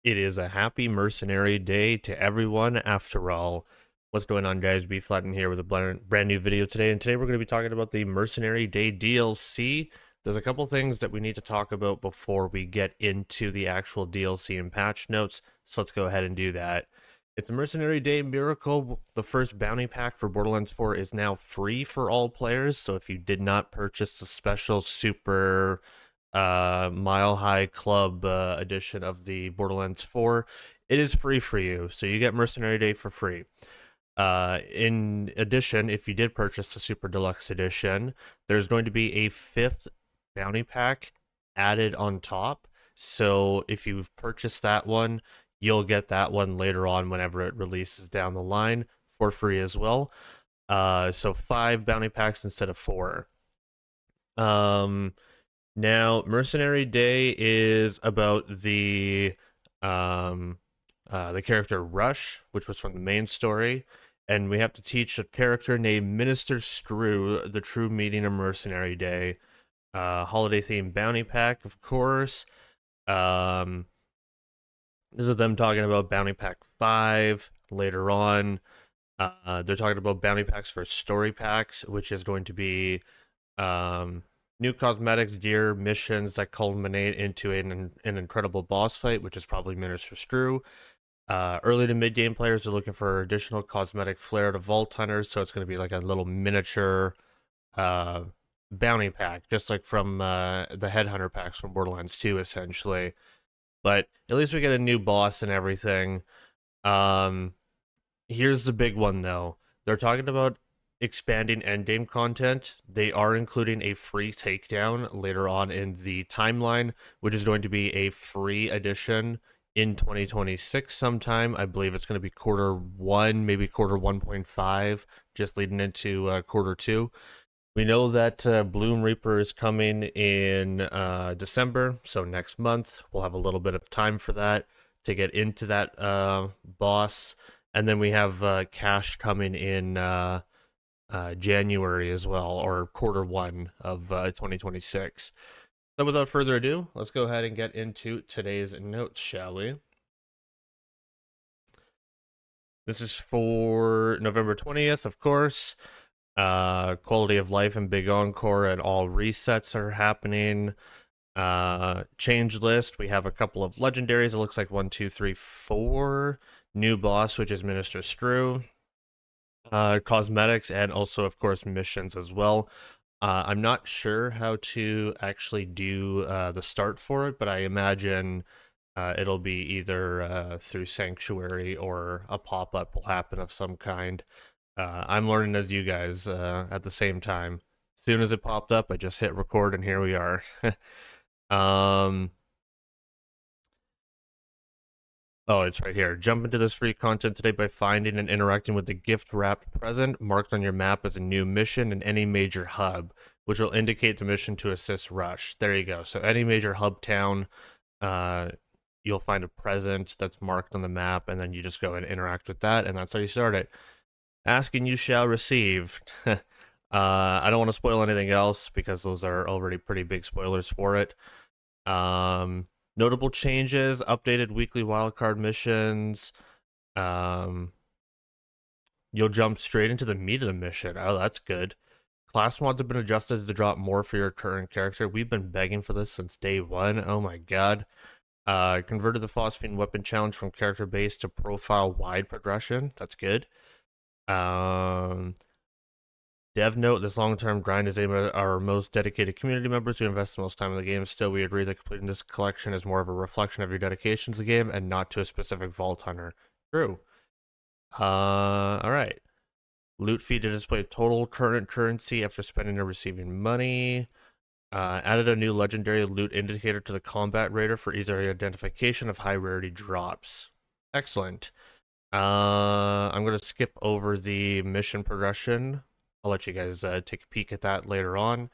It is a happy Mercenary day to everyone after all. What's going on, guys? B Flatten here with a brand new video today, and today we're going to be talking about the Mercenary Day DLC. There's a couple things that we need to talk about before we get into the actual DLC and patch notes, so let's go ahead and do that. It's a Mercenary Day miracle. The first bounty pack for Borderlands 4 is now free for all players, so if you did not purchase the special super Mile High Club edition of the Borderlands 4, it is free for you. So you get Mercenary Day for free. In addition, if you did purchase the Super Deluxe Edition, there's going to be a fifth bounty pack added on top. So if you've purchased that one, you'll get that one later on whenever it releases down the line for free as well. So 5 bounty packs instead of 4. Now, Mercenary Day is about the character Rush, which was from the main story, and we have to teach a character named Minister Strew the true meaning of Mercenary Day. Holiday themed bounty pack, of course. This is them talking about bounty pack 5 later on. They're talking about bounty packs for story packs, which is going to be new cosmetics, gear, missions that culminate into an incredible boss fight, which is probably Minister Strew. Early to mid-game players are looking for additional cosmetic flair to Vault Hunters, so it's going to be like a little miniature bounty pack, just like from the Headhunter packs from Borderlands 2, essentially. But at least we get a new boss and everything. Here's the big one, though. They're talking about expanding endgame content. They are including a free takedown later on in the timeline, which is going to be a free edition in 2026 sometime. I believe it's going to be quarter 1, maybe quarter 1.5, just leading into quarter 2. We know that Bloom Reaper is coming in December, so next month we'll have a little bit of time for that to get into that boss. And then we have Cash coming in January as well, or quarter 1 of 2026. So without further ado, let's go ahead and get into today's notes, shall we? This is for November 20th, of course. Quality of life and big encore and all resets are happening. Change list, we have a couple of legendaries. It looks like 1, 2, 3, 4. New boss, which is Minister Strew. Cosmetics, and also, of course, missions as well. I'm not sure how to actually do the start for it, but I imagine it'll be either through Sanctuary or a pop-up will happen of some kind. I'm learning as you guys at the same time. As soon as it popped up, I just hit record, and here we are. Oh, it's right here. Jump into this free content today by finding and interacting with the gift-wrapped present marked on your map as a new mission in any major hub, which will indicate the mission to assist Rush. There you go. So any major hub town, you'll find a present that's marked on the map, and then you just go and interact with that, and that's how you start it. Ask and you shall receive. I don't want to spoil anything else because those are already pretty big spoilers for it. Notable changes, updated weekly wildcard missions. You'll jump straight into the meat of the mission. Oh, that's good. Class mods have been adjusted to drop more for your current character. We've been begging for this since day 1. Oh my god. Converted the Phosphine Weapon Challenge from character-based to profile-wide progression. That's good. Dev note, this long-term grind is aimed at our most dedicated community members who invest the most time in the game. Still, we agree that completing this collection is more of a reflection of your dedication to the game and not to a specific Vault Hunter. True. Alright. Loot feed to display total current currency after spending or receiving money. Added a new legendary loot indicator to the combat radar for easier identification of high rarity drops. Excellent. I'm going to skip over the mission progression. I'll let you guys take a peek at that later on.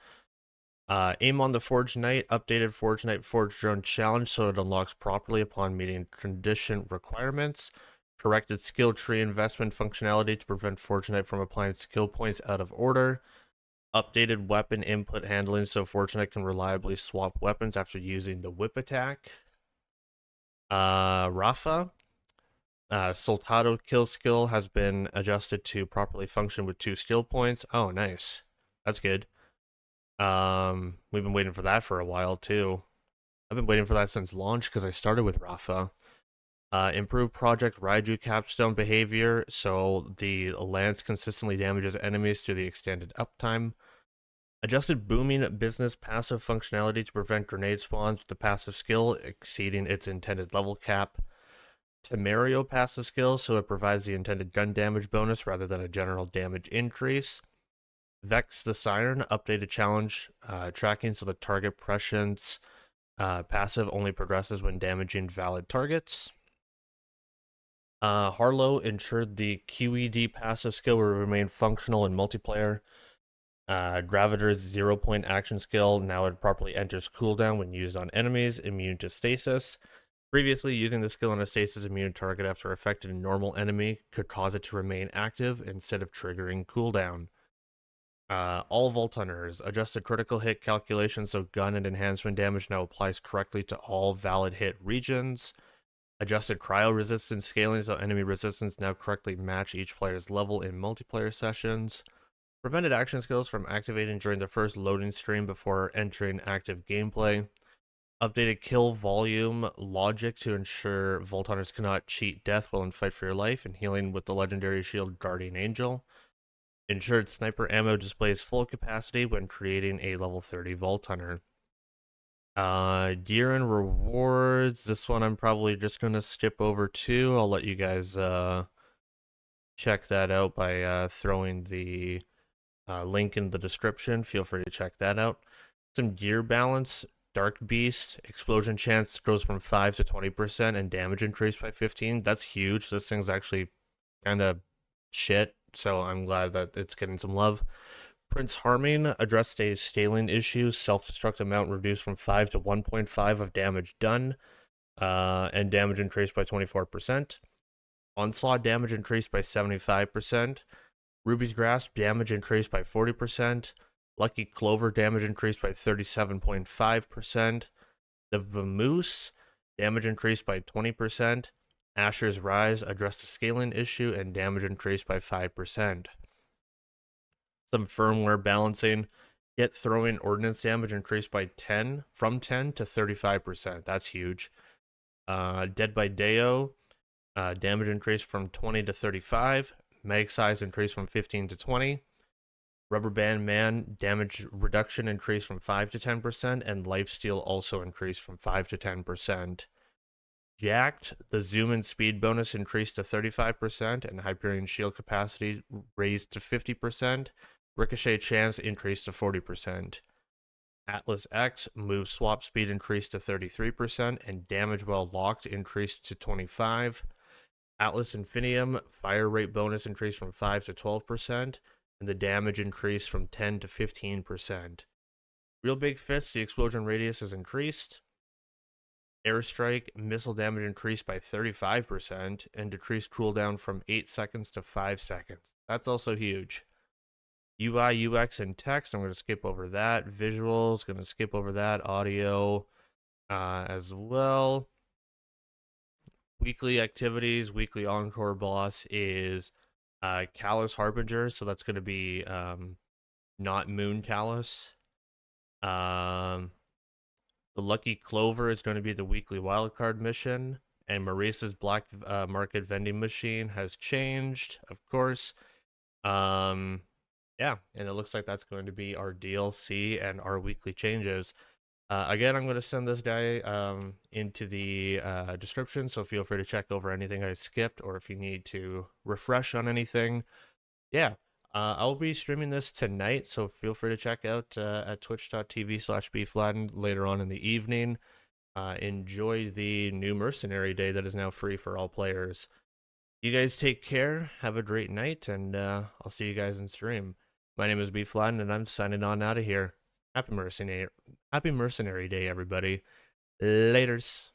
Aim on the Forge Knight, updated Forge Knight Forge Drone Challenge so it unlocks properly upon meeting condition requirements. Corrected skill tree investment functionality to prevent Forge Knight from applying skill points out of order. Updated weapon input handling so Forge Knight can reliably swap weapons after using the whip attack. Rafa, Soltado kill skill has been adjusted to properly function with 2 skill points. Oh, nice. That's good. We've been waiting for that for a while too. I've been waiting for that since launch because I started with Rafa. Improve Project Raiju capstone behavior, so the lance consistently damages enemies through the extended uptime. Adjusted booming business passive functionality to prevent grenade spawns with the passive skill exceeding its intended level cap. Tamario passive skill, so it provides the intended gun damage bonus rather than a general damage increase. Vex the Siren, updated challenge tracking, so the target prescience passive only progresses when damaging valid targets. Harlow ensured the QED passive skill will remain functional in multiplayer. Graviter's 0-point action skill, now it properly enters cooldown when used on enemies immune to stasis. Previously, using the skill on a stasis immune target after affecting a normal enemy could cause it to remain active instead of triggering cooldown. All Vault Hunters, adjusted critical hit calculation so gun and enhancement damage now applies correctly to all valid hit regions. Adjusted cryo resistance scaling so enemy resistance now correctly match each player's level in multiplayer sessions. Prevented action skills from activating during the first loading screen before entering active gameplay. Updated kill volume logic to ensure Vault Hunters cannot cheat death while in fight for your life, and healing with the legendary shield Guardian Angel. Ensured sniper ammo displays full capacity when creating a level 30 Vault Hunter. Gear and rewards. This one I'm probably just going to skip over to. I'll let you guys check that out by throwing the link in the description. Feel free to check that out. Some gear balance. Dark Beast, explosion chance goes from 5 to 20% and damage increased by 15. That's huge. This thing's actually kind of shit, so I'm glad that it's getting some love. Prince Harming addressed a scaling issue. Self-destruct amount reduced from 5 to 1.5 of damage done, and damage increased by 24%. Onslaught damage increased by 75%. Ruby's Grasp damage increased by 40%. Lucky Clover damage increased by 37.5%. The Vamoose damage increased by 20%. Asher's Rise addressed a scaling issue and damage increased by 5%. Some firmware balancing. Get throwing ordnance damage increased by 10 to 35%. That's huge. Dead by Deo damage increased from 20 to 35. Mag size increased from 15 to 20. Rubber Band Man damage reduction increased from 5 to 10%, and lifesteal also increased from 5 to 10%. Jacked, the zoom and speed bonus increased to 35%, and Hyperion shield capacity raised to 50%. Ricochet chance increased to 40%. Atlas X, move swap speed increased to 33%, and damage while locked increased to 25%. Atlas Infinium, fire rate bonus increased from 5 to 12%. And the damage increased from 10 to 15%. Real Big Fist, the explosion radius is increased. Airstrike, missile damage increased by 35% and decreased cooldown from 8 seconds to 5 seconds. That's also huge. UI, UX, and text, I'm going to skip over that. Visuals, going to skip over that. Audio as well. Weekly activities, weekly encore boss is Callus Harbinger, so that's going to be not Moon Callus. The Lucky Clover is going to be the weekly wildcard mission, and Maurice's Black Market vending machine has changed, of course. Yeah, and it looks like that's going to be our DLC and our weekly changes. Again, I'm going to send this guy into the description, so feel free to check over anything I skipped, or if you need to refresh on anything. Yeah, I'll be streaming this tonight, so feel free to check out at twitch.tv/bflatten later on in the evening. Enjoy the new Mercenary Day that is now free for all players. You guys take care, have a great night, and I'll see you guys in stream. My name is bflatten, and I'm signing on out of here. Happy Mercenary Day, everybody. Laters.